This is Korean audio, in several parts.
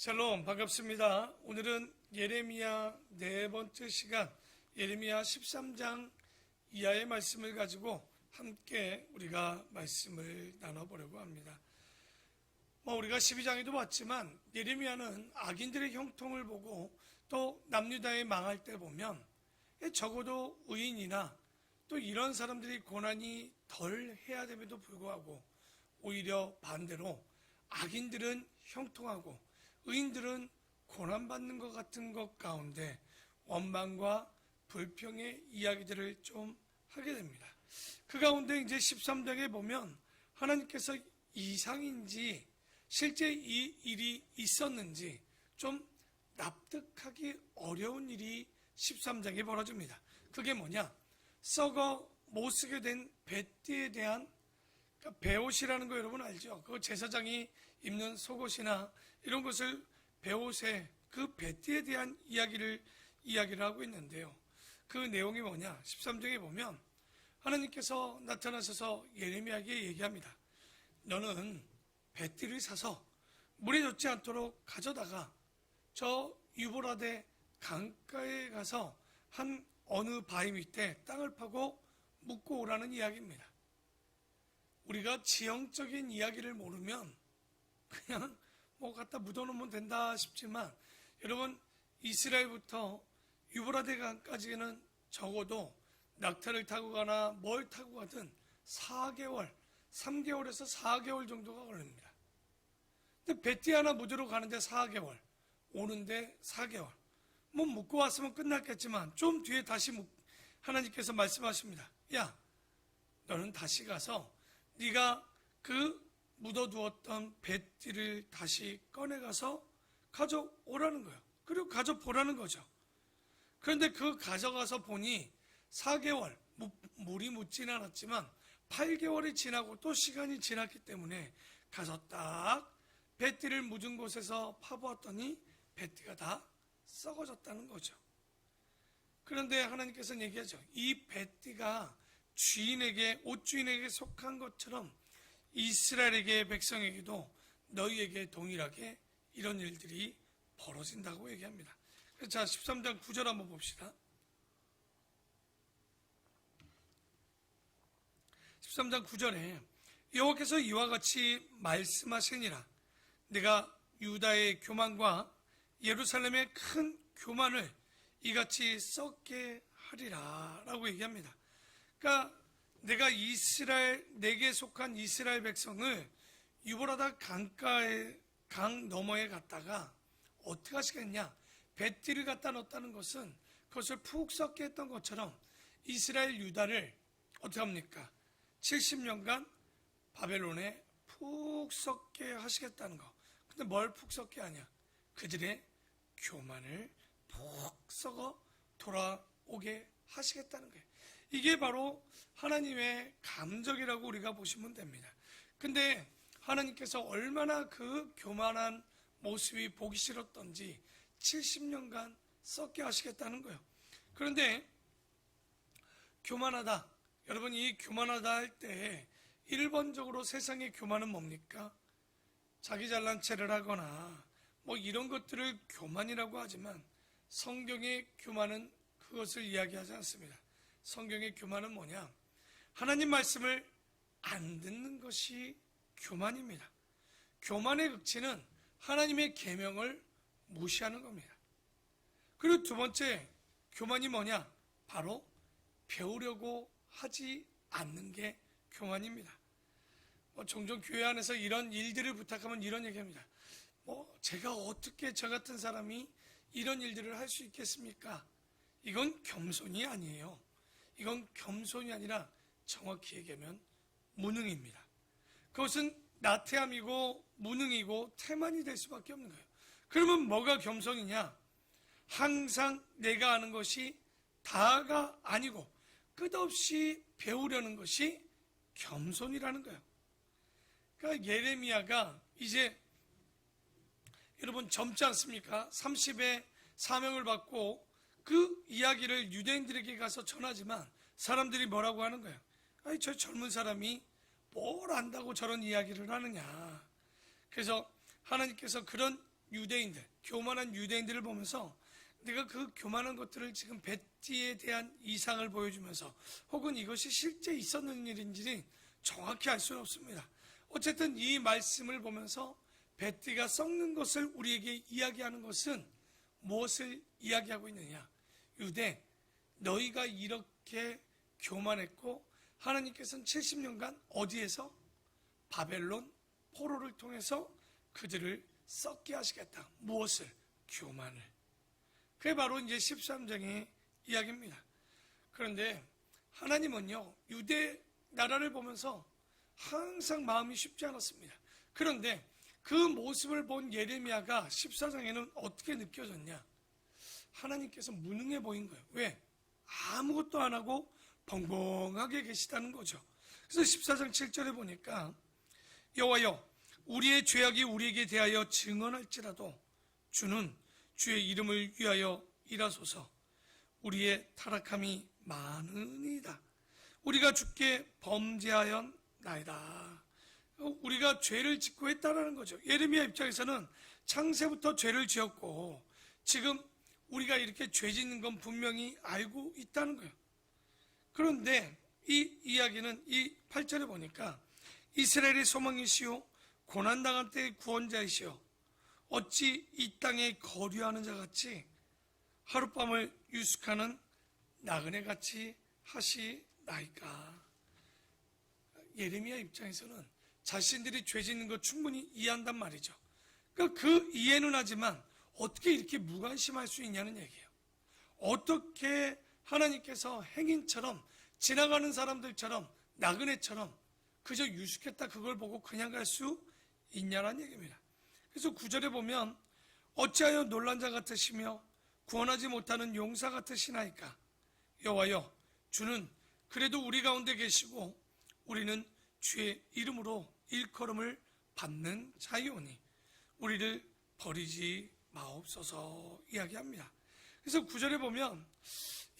샬롬, 반갑습니다. 오늘은 예레미야 네 번째 시간, 예레미야 13장 이하의 말씀을 가지고 함께 우리가 말씀을 나눠보려고 합니다. 우리가 12장에도 봤지만 예레미야는 악인들의 형통을 보고 또 남유다의 망할 때 보면 적어도 의인이나 또 이런 사람들이 고난이 덜 해야 됨에도 불구하고 오히려 반대로 악인들은 형통하고 의인들은 고난받는 것 같은 것 가운데 원망과 불평의 이야기들을 좀 하게 됩니다. 그 가운데 이제 13장에 보면 하나님께서 이상인지 실제 이 일이 있었는지 좀 납득하기 어려운 일이 13장에 벌어집니다. 그게 뭐냐? 썩어 못 쓰게 된 뱃띠에 대한 베옷이라는 거 여러분 알죠? 그 제사장이 입는 속옷이나 이런 것을 베옷에 그 뱃띠에 대한 이야기를 하고 있는데요. 그 내용이 뭐냐? 13장에 보면 하나님께서 나타나셔서 예레미야에게 얘기합니다. 너는 뱃띠를 사서 물에 젖지 않도록 가져다가 저 유보라데 강가에 가서 한 어느 바위 밑에 땅을 파고 묻고 오라는 이야기입니다. 우리가 지형적인 이야기를 모르면 그냥 갖다 묻어놓으면 된다 싶지만 여러분 이스라엘부터 유브라데 강까지는 적어도 낙타를 타고 가나 뭘 타고 가든 4개월, 3개월에서 4개월 정도가 걸립니다. 근데 뱃띠 하나 묻으러 가는데 4개월, 오는데 4개월. 묻고 왔으면 끝났겠지만 좀 뒤에 다시 하나님께서 말씀하십니다. 야, 너는 다시 가서 네가 그 묻어두었던 뱃띠를 다시 꺼내가서 가져오라는 거예요. 그리고 가져보라는 거죠. 그런데 그 가져가서 보니 4개월, 물이 묻지는 않았지만 8개월이 지나고 또 시간이 지났기 때문에 가서 딱 뱃띠를 묻은 곳에서 파보았더니 뱃띠가 다 썩어졌다는 거죠. 그런데 하나님께서는 얘기하죠. 이 뱃띠가 주인에게, 옷주인에게 속한 것처럼 이스라엘에게, 백성에게도 너희에게 동일하게 이런 일들이 벌어진다고 얘기합니다. 자, 13장 9절 한번 봅시다. 13장 9절에 여호와께서 이와 같이 말씀하시니라. 내가 유다의 교만과 예루살렘의 큰 교만을 이같이 썩게 하리라 라고 얘기합니다. 그러니까 내가 내게 속한 이스라엘 백성을 유보라다 강 너머에 갔다가 어떻게 하시겠냐? 뱃띠를 갖다 넣었다는 것은 그것을 푹 썩게 했던 것처럼 이스라엘 유다를 어떻게 합니까? 70년간 바벨론에 푹 썩게 하시겠다는 거. 근데 뭘 푹 썩게 하냐? 그들의 교만을 푹 썩어 돌아오게 하시겠다는 거예요. 이게 바로 하나님의 감정이라고 우리가 보시면 됩니다. 근데 하나님께서 얼마나 그 교만한 모습이 보기 싫었던지 70년간 썩게 하시겠다는 거예요. 그런데 교만하다. 여러분 이 교만하다 할 때 1번적으로 세상의 교만은 뭡니까? 자기 잘난 체를 하거나 이런 것들을 교만이라고 하지만 성경의 교만은 그것을 이야기하지 않습니다. 성경의 교만은 뭐냐? 하나님 말씀을 안 듣는 것이 교만입니다. 교만의 극치는 하나님의 계명을 무시하는 겁니다. 그리고 두 번째 교만이 뭐냐? 바로 배우려고 하지 않는 게 교만입니다. 종종 교회 안에서 이런 일들을 부탁하면 이런 얘기합니다. 제가 어떻게 저 같은 사람이 이런 일들을 할 수 있겠습니까? 이건 겸손이 아니에요. 이건 겸손이 아니라 정확히 얘기하면 무능입니다. 그것은 나태함이고 무능이고 태만이 될 수밖에 없는 거예요. 그러면 뭐가 겸손이냐? 항상 내가 아는 것이 다가 아니고 끝없이 배우려는 것이 겸손이라는 거예요. 그러니까 예레미야가 이제 여러분 젊지 않습니까? 30의 사명을 받고 그 이야기를 유대인들에게 가서 전하지만 사람들이 뭐라고 하는 거예요? 아니 저 젊은 사람이 뭘 안다고 저런 이야기를 하느냐. 그래서 하나님께서 그런 유대인들, 교만한 유대인들을 보면서 내가 그 교만한 것들을 지금 벳디에 대한 이상을 보여주면서 혹은 이것이 실제 있었는 일인지 정확히 알 수는 없습니다. 어쨌든 이 말씀을 보면서 벳디가 썩는 것을 우리에게 이야기하는 것은 무엇을 이야기하고 있느냐? 유대, 너희가 이렇게 교만했고 하나님께서는 70년간 어디에서? 바벨론 포로를 통해서 그들을 썩게 하시겠다. 무엇을? 교만을. 그게 바로 이제 13장의 이야기입니다. 그런데 하나님은요, 유대 나라를 보면서 항상 마음이 쉽지 않았습니다. 그런데 그 모습을 본 예레미야가 14장에는 어떻게 느껴졌냐? 하나님께서 무능해 보인 거예요. 왜? 아무것도 안 하고 벙벙하게 계시다는 거죠. 그래서 14장 7절에 보니까 여호와여, 우리의 죄악이 우리에게 대하여 증언할지라도 주는 주의 이름을 위하여 일하소서. 우리의 타락함이 많으니이다. 우리가 주께 범죄하였나이다. 우리가 죄를 짓고 했다라는 거죠. 예레미야 입장에서는 창세부터 죄를 지었고 지금 우리가 이렇게 죄 짓는 건 분명히 알고 있다는 거예요. 그런데 이 이야기는 이 8절에 보니까 이스라엘의 소망이시오 고난당할 때의 구원자이시오 어찌 이 땅에 거류하는 자같이 하룻밤을 유숙하는 나그네같이 하시나이까. 예레미야 입장에서는 자신들이 죄 짓는 거 충분히 이해한단 말이죠. 그러니까 그 이해는 하지만 어떻게 이렇게 무관심할 수 있냐는 얘기예요. 어떻게 하나님께서 행인처럼 지나가는 사람들처럼 나그네처럼 그저 유숙했다 그걸 보고 그냥 갈 수 있냐는 얘기입니다. 그래서 9절에 보면 어찌하여 놀란 자 같으시며 구원하지 못하는 용사 같으시나이까. 여호와여, 주는 그래도 우리 가운데 계시고 우리는 주의 이름으로 일컬음을 받는 자이오니 우리를 버리지 마옵소서 이야기합니다. 그래서 9절에 보면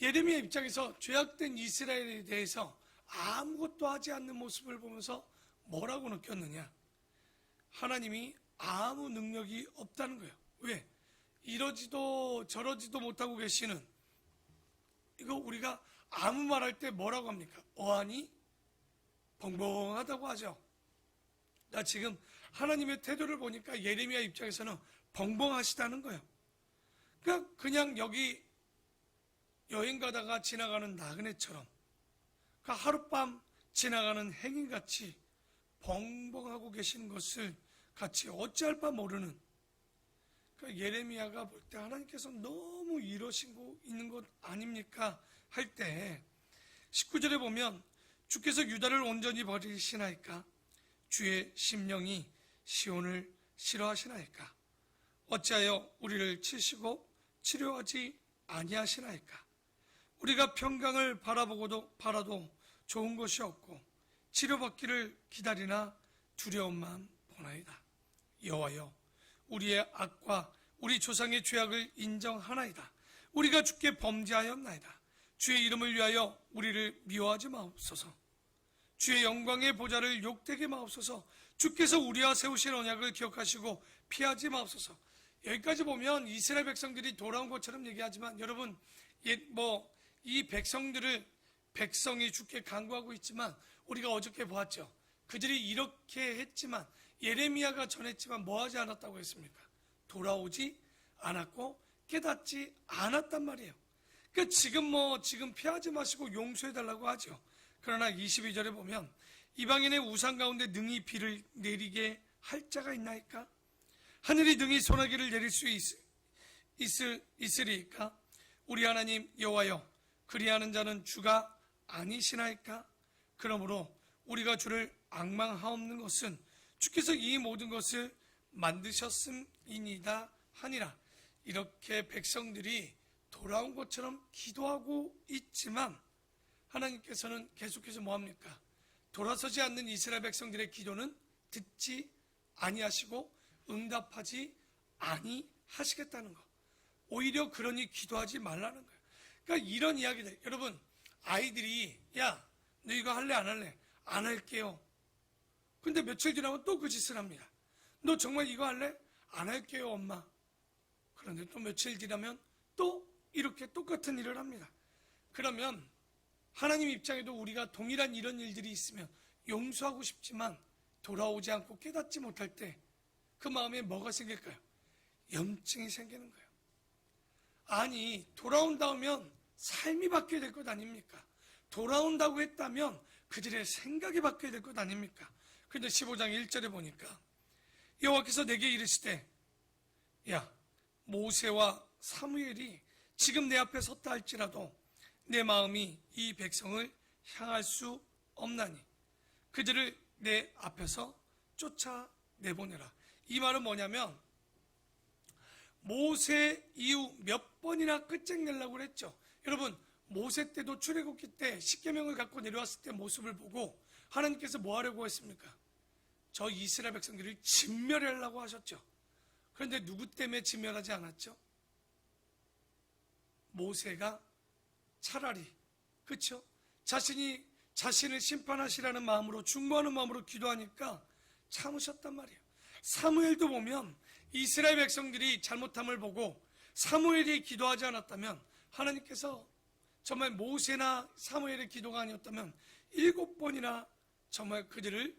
예레미야 입장에서 죄악된 이스라엘에 대해서 아무것도 하지 않는 모습을 보면서 뭐라고 느꼈느냐? 하나님이 아무 능력이 없다는 거예요. 왜? 이러지도 저러지도 못하고 계시는, 이거 우리가 아무 말할 때 뭐라고 합니까? 어안이 벙벙하다고 하죠. 나 지금 하나님의 태도를 보니까 예레미야 입장에서는 벙벙하시다는 거예요. 그러니까 그냥 여기 여행 가다가 지나가는 나그네처럼 그러니까 하룻밤 지나가는 행인같이 벙벙하고 계시는 것을 같이 어찌할 바 모르는, 그러니까 예레미야가 볼 때 하나님께서 너무 이러시고 있는 것 아닙니까? 할 때 19절에 보면 주께서 유다를 온전히 버리시나이까? 주의 심령이 시온을 싫어하시나이까? 어찌하여 우리를 치시고 치료하지 아니하시나이까? 우리가 평강을 바라도 좋은 것이 없고 치료받기를 기다리나 두려움만 보나이다. 여호와여, 우리의 악과 우리 조상의 죄악을 인정하나이다. 우리가 주께 범죄하였나이다. 주의 이름을 위하여 우리를 미워하지 마옵소서. 주의 영광의 보좌를 욕되게 마옵소서. 주께서 우리와 세우신 언약을 기억하시고 피하지 마옵소서. 여기까지 보면 이스라엘 백성들이 돌아온 것처럼 얘기하지만 여러분, 이 백성이 주께 간구하고 있지만 우리가 어저께 보았죠. 그들이 이렇게 했지만 예레미야가 전했지만 뭐하지 않았다고 했습니까? 돌아오지 않았고 깨닫지 않았단 말이에요. 그러니까 지금 피하지 마시고 용서해달라고 하죠. 그러나 22절에 보면 이방인의 우상 가운데 능히 비를 내리게 할 자가 있나이까? 하늘이 능히 소나기를 내릴 수 있으리이까? 우리 하나님 여호와여, 그리하는 자는 주가 아니시나이까? 그러므로 우리가 주를 앙망하옵는 것은 주께서 이 모든 것을 만드셨음이니이다 하니라. 이렇게 백성들이 돌아온 것처럼 기도하고 있지만 하나님께서는 계속해서 뭐합니까? 돌아서지 않는 이스라엘 백성들의 기도는 듣지 아니하시고 응답하지 아니하시겠다는 거. 오히려 그러니 기도하지 말라는 거예요. 그러니까 이런 이야기들, 여러분, 아이들이 야, 너 이거 할래 안 할래? 안 할게요. 근데 며칠 지나면 또 그 짓을 합니다. 너 정말 이거 할래? 안 할게요, 엄마. 그런데 또 며칠 지나면 또 이렇게 똑같은 일을 합니다. 그러면 하나님 입장에도 우리가 동일한 이런 일들이 있으면 용서하고 싶지만 돌아오지 않고 깨닫지 못할 때 그 마음에 뭐가 생길까요? 염증이 생기는 거예요. 아니, 돌아온다면 삶이 바뀌어야 될 것 아닙니까? 돌아온다고 했다면 그들의 생각이 바뀌어야 될 것 아닙니까? 그런데 15장 1절에 보니까 여호와께서 내게 이르시되, 야, 모세와 사무엘이 지금 내 앞에 섰다 할지라도 내 마음이 이 백성을 향할 수 없나니 그들을 내 앞에서 쫓아내보내라. 이 말은 뭐냐면 모세 이후 몇 번이나 끝장내려고 그랬죠. 여러분, 모세 때도 출애굽기 때 십계명을 갖고 내려왔을 때 모습을 보고 하나님께서 뭐 하려고 했습니까? 저 이스라엘 백성들을 진멸하려고 하셨죠. 그런데 누구 때문에 진멸하지 않았죠? 모세가 차라리, 그렇죠? 자신을 심판하시라는 마음으로, 중보하는 마음으로 기도하니까 참으셨단 말이에요. 사무엘도 보면 이스라엘 백성들이 잘못함을 보고 사무엘이 기도하지 않았다면, 하나님께서 정말 모세나 사무엘의 기도가 아니었다면 7번이나 정말 그들을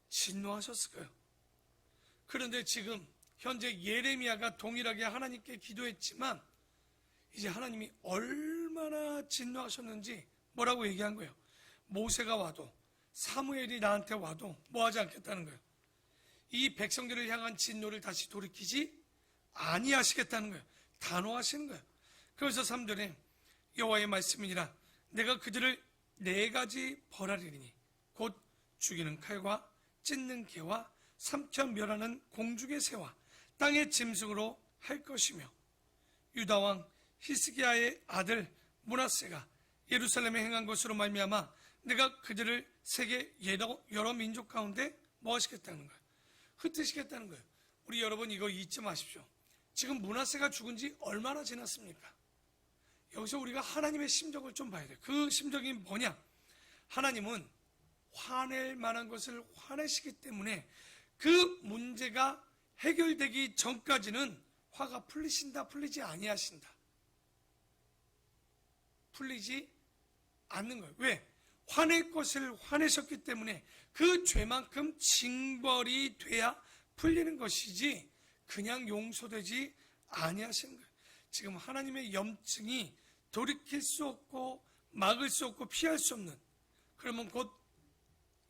진노하셨을 거예요. 그런데 지금 현재 예레미야가 동일하게 하나님께 기도했지만 이제 하나님이 얼마나 진노하셨는지 뭐라고 얘기한 거예요? 모세가 와도 사무엘이 나한테 와도 뭐 하지 않겠다는 거예요. 이 백성들을 향한 진노를 다시 돌이키지 아니하시겠다는 거예요. 단호하시는 거예요. 그래서 3절에 여호와의 말씀이니라 내가 그들을 4가지 벌하리니 곧 죽이는 칼과 찢는 개와 삼켜 멸하는 공중의 새와 땅의 짐승으로 할 것이며, 유다왕 히스기야의 아들 므낫세가 예루살렘에 행한 것으로 말미암아 내가 그들을 세계 여러 민족 가운데 뭐 하시겠다는 거예요? 흩으시겠다는 거예요. 우리 여러분 이거 잊지 마십시오. 지금 므낫세가 죽은 지 얼마나 지났습니까? 여기서 우리가 하나님의 심정을 좀 봐야 돼요. 그 심정이 뭐냐? 하나님은 화낼 만한 것을 화내시기 때문에 그 문제가 해결되기 전까지는 화가 풀리신다, 풀리지 아니하신다. 풀리지 않는 거예요. 왜? 화낼 것을 화내셨기 때문에 그 죄만큼 징벌이 돼야 풀리는 것이지 그냥 용서되지 아니하시는 거예요. 지금 하나님의 염증이 돌이킬 수 없고 막을 수 없고 피할 수 없는, 그러면 곧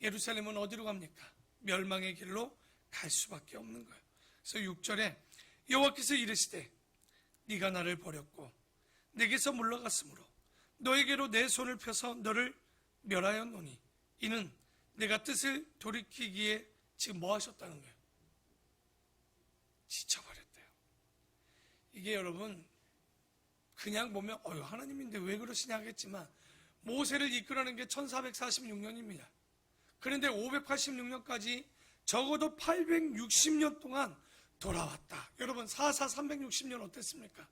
예루살렘은 어디로 갑니까? 멸망의 길로 갈 수밖에 없는 거예요. 그래서 6절에 여호와께서 이르시되 네가 나를 버렸고 내게서 물러갔으므로 너에게로 내 손을 펴서 너를 멸하였노니 이는 내가 뜻을 돌이키기에 지금 뭐 하셨다는 거예요? 지쳐버렸대요. 이게 여러분 그냥 보면 하나님인데 왜 그러시냐 하겠지만 모세를 이끌어낸 게 1446년입니다. 그런데 586년까지 적어도 860년 동안 돌아왔다. 여러분 4사 360년 어땠습니까?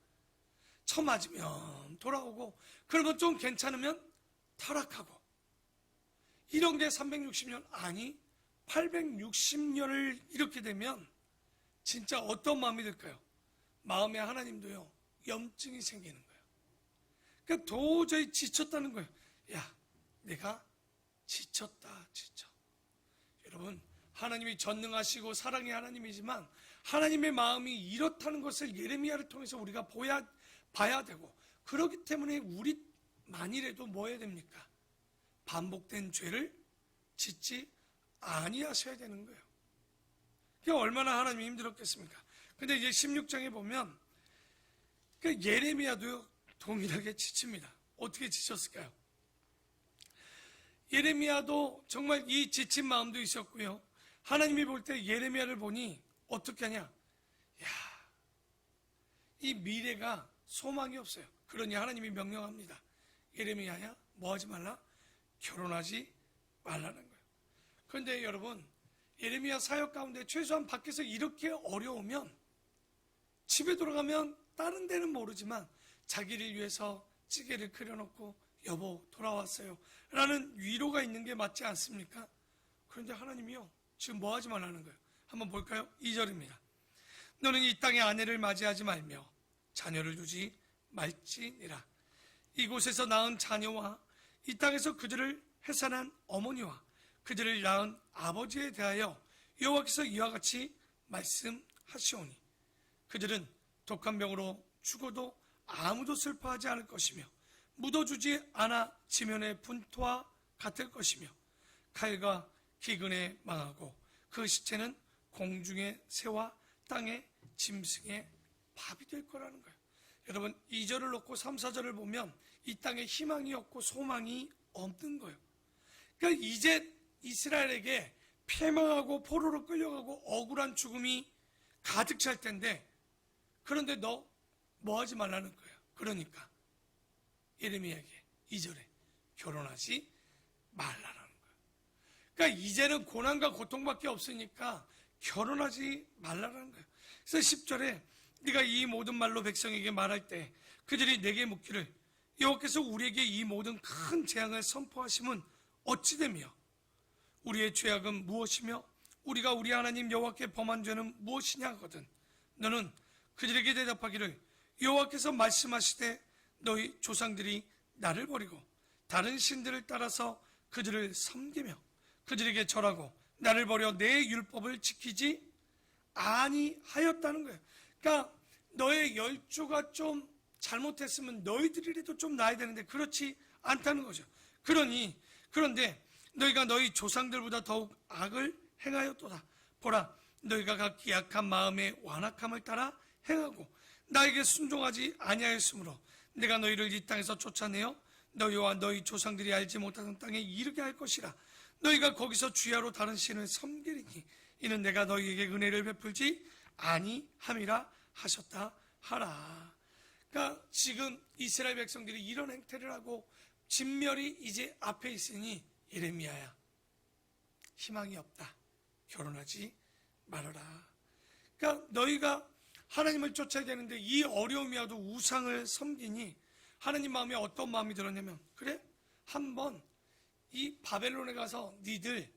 처맞으면 돌아오고 그러면 좀 괜찮으면 타락하고, 이런 게 360년 아니 860년을 이렇게 되면 진짜 어떤 마음이 들까요? 마음에 하나님도요 염증이 생기는 거예요. 그러니까 도저히 지쳤다는 거예요. 야, 내가 지쳤다, 지쳐. 여러분 하나님이 전능하시고 사랑의 하나님이지만 하나님의 마음이 이렇다는 것을 예레미야를 통해서 우리가 봐야 되고, 그렇기 때문에 우리만이라도 뭐 해야 됩니까? 반복된 죄를 짓지 아니하셔야 되는 거예요. 그게 얼마나 하나님이 힘들었겠습니까? 근데 이제 16장에 보면 예레미야도 동일하게 지칩니다. 어떻게 지쳤을까요? 예레미야도 정말 이 지친 마음도 있었고요. 하나님이 볼 때 예레미야를 보니 어떻게 하냐? 야, 이 미래가 소망이 없어요. 그러니 하나님이 명령합니다. 예레미야야, 뭐 하지 말라? 결혼하지 말라는 거예요. 그런데 여러분, 예레미야 사역 가운데 최소한 밖에서 이렇게 어려우면 집에 돌아가면 다른 데는 모르지만 자기를 위해서 찌개를 끓여놓고 여보 돌아왔어요 라는 위로가 있는 게 맞지 않습니까? 그런데 하나님이요 지금 뭐 하지 말라는 거예요? 한번 볼까요? 2절입니다. 너는 이 땅에 아내를 맞이하지 말며 자녀를 두지 말지니라. 이곳에서 낳은 자녀와 이 땅에서 그들을 해산한 어머니와 그들을 낳은 아버지에 대하여 여호와께서 이와 같이 말씀하시오니 그들은 독한 병으로 죽어도 아무도 슬퍼하지 않을 것이며 묻어주지 않아 지면의 분토와 같을 것이며 칼과 기근에 망하고 그 시체는 공중의 새와 땅의 짐승의 밥이 될 거라는 거예요. 여러분 2절을 놓고 3, 4절을 보면 이 땅에 희망이 없고 소망이 없는 거예요. 그러니까 이제 이스라엘에게 패망하고 포로로 끌려가고 억울한 죽음이 가득 찰 텐데, 그런데 너 뭐 하지 말라는 거예요. 그러니까 예레미야에게 2절에 결혼하지 말라는 거예요. 그러니까 이제는 고난과 고통밖에 없으니까 결혼하지 말라는 거예요. 그래서 10절에 네가 이 모든 말로 백성에게 말할 때 그들이 내게 묻기를 여호와께서 우리에게 이 모든 큰 재앙을 선포하심은 어찌 되며 우리의 죄악은 무엇이며 우리가 우리 하나님 여호와께 범한 죄는 무엇이냐 하거든 너는 그들에게 대답하기를 여호와께서 말씀하시되 너희 조상들이 나를 버리고 다른 신들을 따라서 그들을 섬기며 그들에게 절하고 나를 버려 내 율법을 지키지 아니하였다는 거예요. 그러니까 너의 열조가 좀 잘못했으면 너희들이라도 좀 나아야 되는데 그렇지 않다는 거죠. 그런데 너희가 너희 조상들보다 더욱 악을 행하였도다. 보라, 너희가 각기 약한 마음의 완악함을 따라 행하고 나에게 순종하지 아니하였으므로 내가 너희를 이 땅에서 쫓아내어 너희와 너희 조상들이 알지 못하는 땅에 이르게 할 것이라. 너희가 거기서 주야로 다른 신을 섬기리니 이는 내가 너희에게 은혜를 베풀지 아니함이라 하셨다 하라. 그러니까 지금 이스라엘 백성들이 이런 행태를 하고 진멸이 이제 앞에 있으니 예레미야야, 희망이 없다. 결혼하지 말아라. 그러니까 너희가 하나님을 쫓아야 되는데 이 어려움이라도 우상을 섬기니 하나님 마음에 어떤 마음이 들었냐면, 그래? 한번 이 바벨론에 가서 니들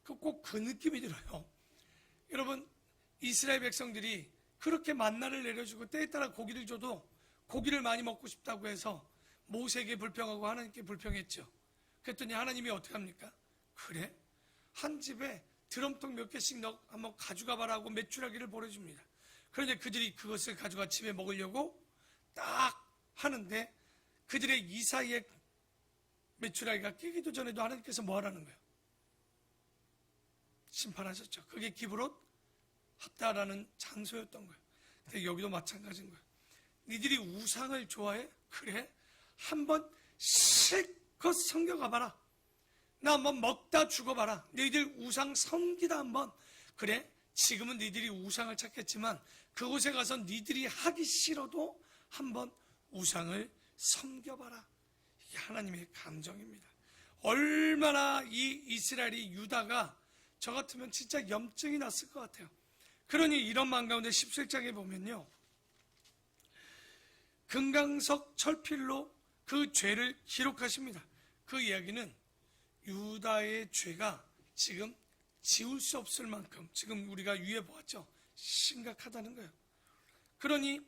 꼭 그 느낌이 들어요. 여러분, 이스라엘 백성들이 그렇게 만나를 내려주고 때에 따라 고기를 줘도 고기를 많이 먹고 싶다고 해서 모세에게 불평하고 하나님께 불평했죠. 그랬더니 하나님이 어떻게 합니까? 그래? 한 집에 드럼통 몇 개씩 너 한번 가져가 봐라 하고 메추라기를 보내줍니다. 그런데 그들이 그것을 가져가 집에 먹으려고 딱 하는데 그들의 이 사이에 메추라기가 끼기도 전에도 하나님께서 뭐 하라는 거예요? 심판하셨죠. 그게 기브롯 합다라는 장소였던 거예요. 근데 여기도 마찬가지인 거예요. 니들이 우상을 좋아해? 그래? 한번 실컷 섬겨가봐라. 나 한번 먹다 죽어봐라. 너희들 우상 섬기다 한번. 그래? 지금은 니들이 우상을 찾겠지만 그곳에 가서 니들이 하기 싫어도 한번 우상을 섬겨봐라. 이게 하나님의 감정입니다. 얼마나 이 이스라엘이 유다가 저 같으면 진짜 염증이 났을 것 같아요. 그러니 이런 마음 가운데 17장에 보면요, 금강석 철필로 그 죄를 기록하십니다. 그 이야기는 유다의 죄가 지금 지울 수 없을 만큼 지금 우리가 위에 보았죠. 심각하다는 거예요. 그러니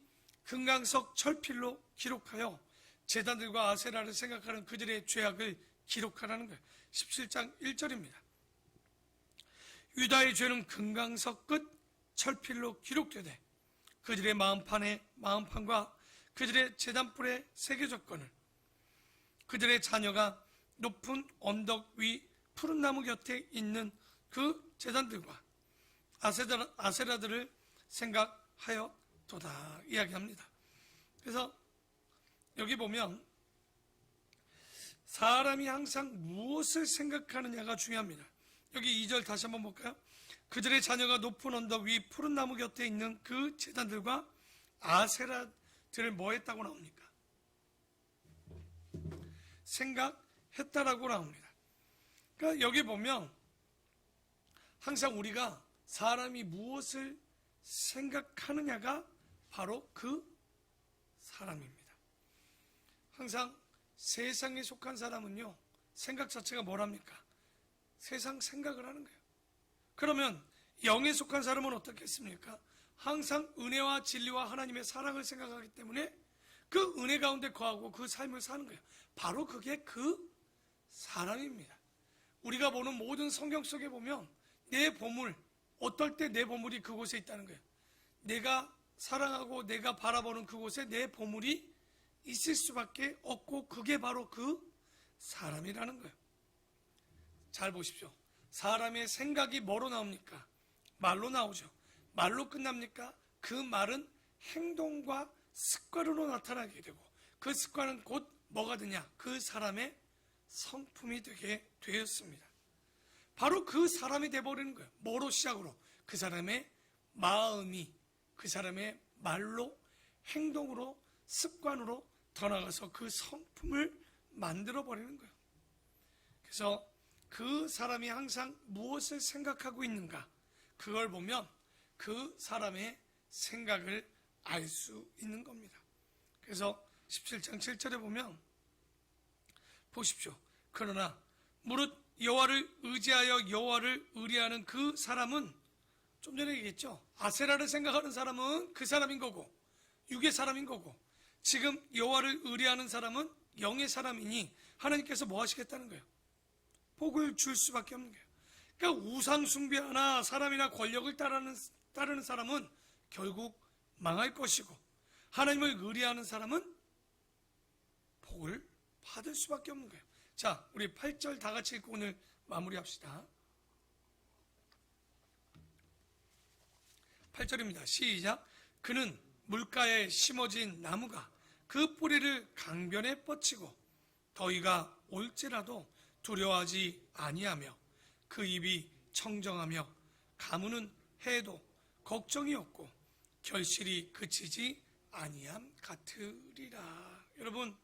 금강석 철필로 기록하여 제단들과 아세라를 생각하는 그들의 죄악을 기록하라는 거예요. 17장 1절입니다. 유다의 죄는 금강석 끝 철필로 기록되되 그들의 마음판과 그들의 제단불에 새겨졌거늘 그들의 자녀가 높은 언덕 위 푸른 나무 곁에 있는 그 제단들과 아세라들을 생각하여 도다 이야기합니다. 그래서 여기 보면 사람이 항상 무엇을 생각하느냐가 중요합니다. 여기 2절 다시 한번 볼까요? 그들의 자녀가 높은 언덕 위 푸른 나무 곁에 있는 그 제단들과 아세라들을 뭐 했다고 나옵니까? 생각했다라고 나옵니다. 그러니까 여기 보면 항상 우리가 사람이 무엇을 생각하느냐가 바로 그 사람입니다. 항상 세상에 속한 사람은요, 생각 자체가 뭐랍니까? 세상 생각을 하는 거예요. 그러면 영에 속한 사람은 어떻겠습니까? 항상 은혜와 진리와 하나님의 사랑을 생각하기 때문에 그 은혜 가운데 거하고 그 삶을 사는 거예요. 바로 그게 그 사람입니다. 우리가 보는 모든 성경 속에 보면 내 보물, 어떨 때 내 보물이 그곳에 있다는 거예요. 내가 사랑하고 내가 바라보는 그곳에 내 보물이 있을 수밖에 없고 그게 바로 그 사람이라는 거예요. 잘 보십시오. 사람의 생각이 뭐로 나옵니까? 말로 나오죠. 말로 끝납니까? 그 말은 행동과 습관으로 나타나게 되고 그 습관은 곧 뭐가 되냐? 그 사람의 성품이 되게 되었습니다. 바로 그 사람이 돼버리는 거예요. 뭐로 시작으로? 그 사람의 마음이 그 사람의 말로 행동으로 습관으로 더 나아가서 그 성품을 만들어버리는 거예요. 그래서 그 사람이 항상 무엇을 생각하고 있는가 그걸 보면 그 사람의 생각을 알 수 있는 겁니다. 그래서 17장 7절에 보면 보십시오. 그러나 무릇 여호와를 의지하여 여호와를 의뢰하는 그 사람은 좀 전에 얘기했죠. 아세라를 생각하는 사람은 그 사람인 거고 육의 사람인 거고 지금 여호와를 의뢰하는 사람은 영의 사람이니 하나님께서 뭐 하시겠다는 거예요? 복을 줄 수밖에 없는 거예요. 그러니까 우상 숭배하나 사람이나 권력을 따르는 사람은 결국 망할 것이고 하나님을 의뢰하는 사람은 복을 받을 수밖에 없는 거예요. 자, 우리 8절 다 같이 읽고 오늘 마무리합시다. 8절입니다. 시작. 그는 물가에 심어진 나무가 그 뿌리를 강변에 뻗치고 더위가 올지라도 두려워하지 아니하며 그 입이 청정하며 가무는 해도 걱정이 없고 결실이 그치지 아니함 같으리라. 여러분,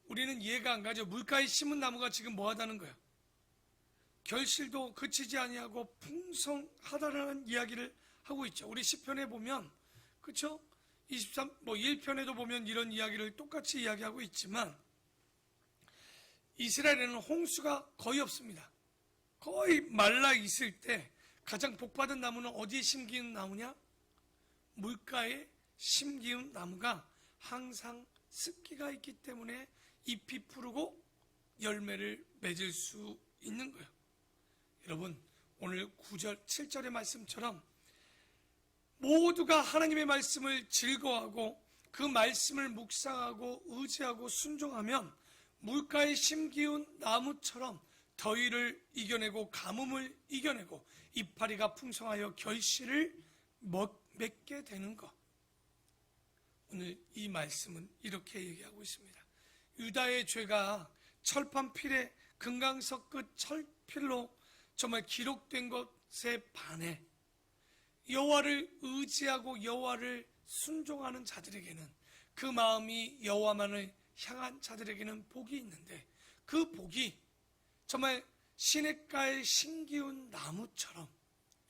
우리는 이해가 안 가죠. 물가에 심은 나무가 지금 뭐하다는 거예요? 결실도 그치지 아니하고 풍성하다라는 이야기를 하고 있죠. 우리 시편에 보면 그렇죠? 1편에도 보면 이런 이야기를 똑같이 이야기하고 있지만 이스라엘에는 홍수가 거의 없습니다. 거의 말라 있을 때 가장 복받은 나무는 어디에 심기운 나무냐? 물가에 심기운 나무가 항상 습기가 있기 때문에 잎이 푸르고 열매를 맺을 수 있는 거예요. 여러분, 오늘 9절, 7절의 말씀처럼 모두가 하나님의 말씀을 즐거워하고 그 말씀을 묵상하고 의지하고 순종하면 물가에 심기운 나무처럼 더위를 이겨내고 가뭄을 이겨내고 이파리가 풍성하여 결실을 맺게 되는 것. 오늘 이 말씀은 이렇게 얘기하고 있습니다. 유다의 죄가 철판 필에 금강석 끝 철필로 정말 기록된 것에 반해 여호와를 의지하고 여호와를 순종하는 자들에게는 그 마음이 여호와만을 향한 자들에게는 복이 있는데 그 복이 정말 시냇가에 심기운 나무처럼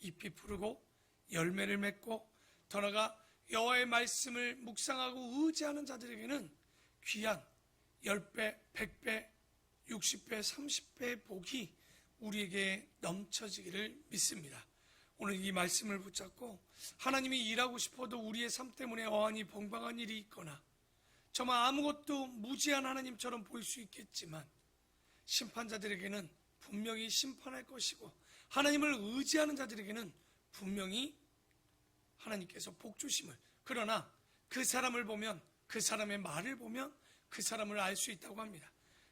잎이 푸르고 열매를 맺고 더 나아가 여호와의 말씀을 묵상하고 의지하는 자들에게는 귀한 10배, 100배, 60배, 30배의 복이 우리에게 넘쳐지기를 믿습니다. 오늘 이 말씀을 붙잡고 하나님이 일하고 싶어도 우리의 삶 때문에 어안이 벙벙한 일이 있거나 정말 아무것도 무지한 하나님처럼 보일 수 있겠지만 심판자들에게는 분명히 심판할 것이고 하나님을 의지하는 자들에게는 분명히 하나님께서 복 주심을, 그러나 그 사람을 보면 그 사람의 말을 보면 그 사람을 알 수 있다고 합니다.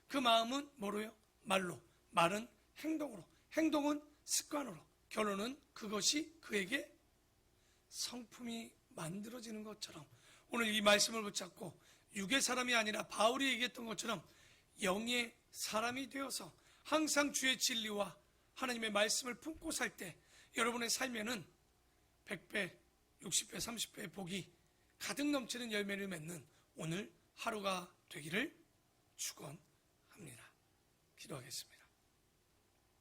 그 마음은 뭐로요? 말로, 말은 행동으로, 행동은 습관으로, 결론은 그것이 그에게 성품이 만들어지는 것처럼 오늘 이 말씀을 붙잡고 육의 사람이 아니라 바울이 얘기했던 것처럼 영의 사람이 되어서 항상 주의 진리와 하나님의 말씀을 품고 살 때 여러분의 삶에는 100배, 60배, 30배의 복이 가득 넘치는 열매를 맺는 오늘 하루가 되기를 축원합니다. 기도하겠습니다.